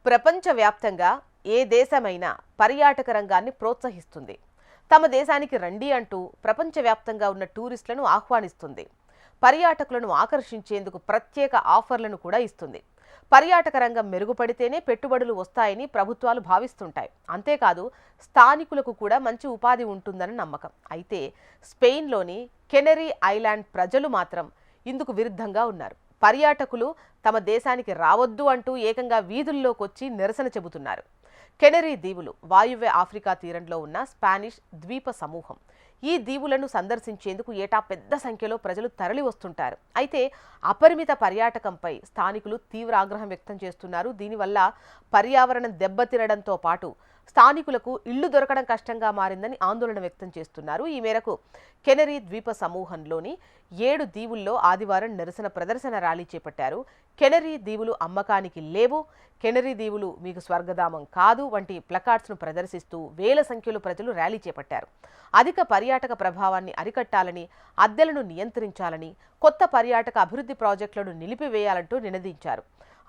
ప్రపంచవ్యాప్తంగా ఏ దేశమైనా పర్యాటక రంగాన్ని ప్రోత్సహిస్తుంది. తమ దేశానికి రండి అంటూ ప్రపంచవ్యాప్తంగా ఉన్న టూరిస్టులను ఆహ్వానిస్తుంది. పర్యాటకులను ఆకర్షించేందుకు ప్రత్యేక ఆఫర్లను కూడా ఇస్తుంది. పర్యాటక రంగం మెరుగుపడితేనే పెట్టుబడులు వస్తాయని ప్రభుత్వాలు భావిస్తుంటాయి. అంతేకాదు స్థానికులకు కూడా మంచి ఉపాధి ఉంటుందని నమ్మకం. అయితే స్పెయిన్లోని కెనరీ ఐలాండ్ ప్రజలు మాత్రం ఇందుకు విరుద్ధంగా ఉన్నారు. పర్యాటకులు తమ దేశానికి రావద్దు అంటూ ఏకంగా వీధుల్లోకొచ్చి నిరసన చెబుతున్నారు. కెనరీ దీవులు వాయువ్య ఆఫ్రికా తీరంలో ఉన్న స్పానిష్ ద్వీప సమూహం. ఈ దీవులను సందర్శించేందుకు ఏటా పెద్ద సంఖ్యలో ప్రజలు తరలి వస్తుంటారు. అయితే అపరిమిత పర్యాటకంపై స్థానికులు తీవ్ర ఆగ్రహం వ్యక్తం చేస్తున్నారు. దీనివల్ల పర్యావరణం దెబ్బతినడంతో పాటు స్థానికులకు ఇళ్లు దొరకడం కష్టంగా మారిందని ఆందోళన వ్యక్తం చేస్తున్నారు. ఈ మేరకు కెనరీ ద్వీప సమూహంలోని 7 దీవుల్లో ఆదివారం నిరసన ప్రదర్శన ర్యాలీ చేపట్టారు. కెనరీ దీవులు అమ్మకానికి లేవు, కెనరీ దీవులు మీకు స్వర్గధామం కాదు వంటి ప్లకార్డ్స్ను ప్రదర్శిస్తూ వేల సంఖ్యలో ప్రజలు ర్యాలీ చేపట్టారు. అధిక పర్యాటక ప్రభావాన్ని అరికట్టాలని, అద్దెలను నియంత్రించాలని, కొత్త పర్యాటక అభివృద్ధి ప్రాజెక్టులను నిలిపివేయాలంటూ నినదించారు.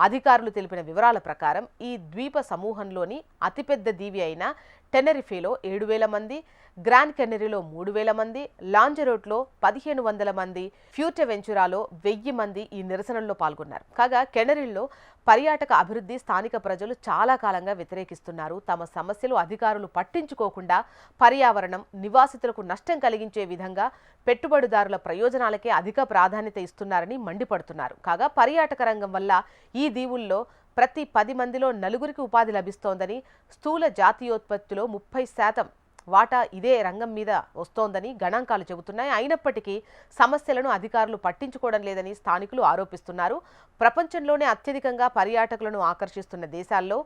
అధికారులు తెలిపిన వివరాల ప్రకారం ఈ ద్వీప సమూహంలోని అతిపెద్ద దీవి అయిన టెనరిఫేలో 7,000 మంది, గ్రాండ్ కెనరీలో 3,000 మంది, లాంజరోట్లో 1,500 మంది, ఫ్యూర్టెవెంచురాలో 1,000 మంది ఈ నిరసనల్లో పాల్గొన్నారు. కాగా కెనరీలో పర్యాటక అభివృద్ధి స్థానిక ప్రజలు చాలా కాలంగా వ్యతిరేకిస్తున్నారు. తమ సమస్యలు అధికారులు పట్టించుకోకుండా పర్యావరణం, నివాసితులకు నష్టం కలిగించే విధంగా పెట్టుబడిదారుల ప్రయోజనాలకే అధిక ప్రాధాన్యత ఇస్తున్నారని మండిపడుతున్నారు. కాగా పర్యాటక రంగం వల్ల ఈ దీవుల్లో ప్రతి 10 మందిలో 4 ఉపాధి లభిస్తోందని, స్థూల జాతీయోత్పత్తిలో 30% వాటా ఇదే రంగం మీద వస్తోందని గణాంకాలు చెబుతున్నాయి. అయినప్పటికీ సమస్యలను అధికారులు పట్టించుకోవడం లేదని స్థానికులు ఆరోపిస్తున్నారు. ప్రపంచంలోనే అత్యధికంగా పర్యాటకులను ఆకర్షిస్తున్న దేశాల్లో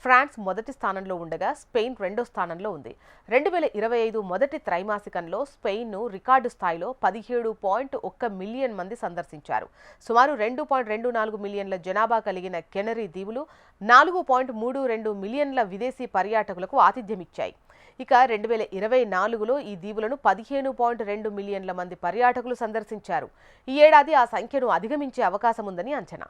ఫ్రాన్స్ మొదటి స్థానంలో ఉండగా స్పెయిన్ 2వ స్థానంలో ఉంది. 2025 మొదటి త్రైమాసికంలో స్పెయిన్ను రికార్డు స్థాయిలో 17.1 మిలియన్ మంది సందర్శించారు. సుమారు 2.24 మిలియన్ల జనాభా కలిగిన కెనరీ దీవులు 4.32 మిలియన్ల విదేశీ పర్యాటకులకు ఆతిథ్యమిచ్చాయి. ఇక 2024లో ఈ దీవులను 15.2 మిలియన్ల మంది పర్యాటకులు సందర్శించారు. ఈ ఏడాది ఆ సంఖ్యను అధిగమించే అవకాశం ఉందని అంచనా.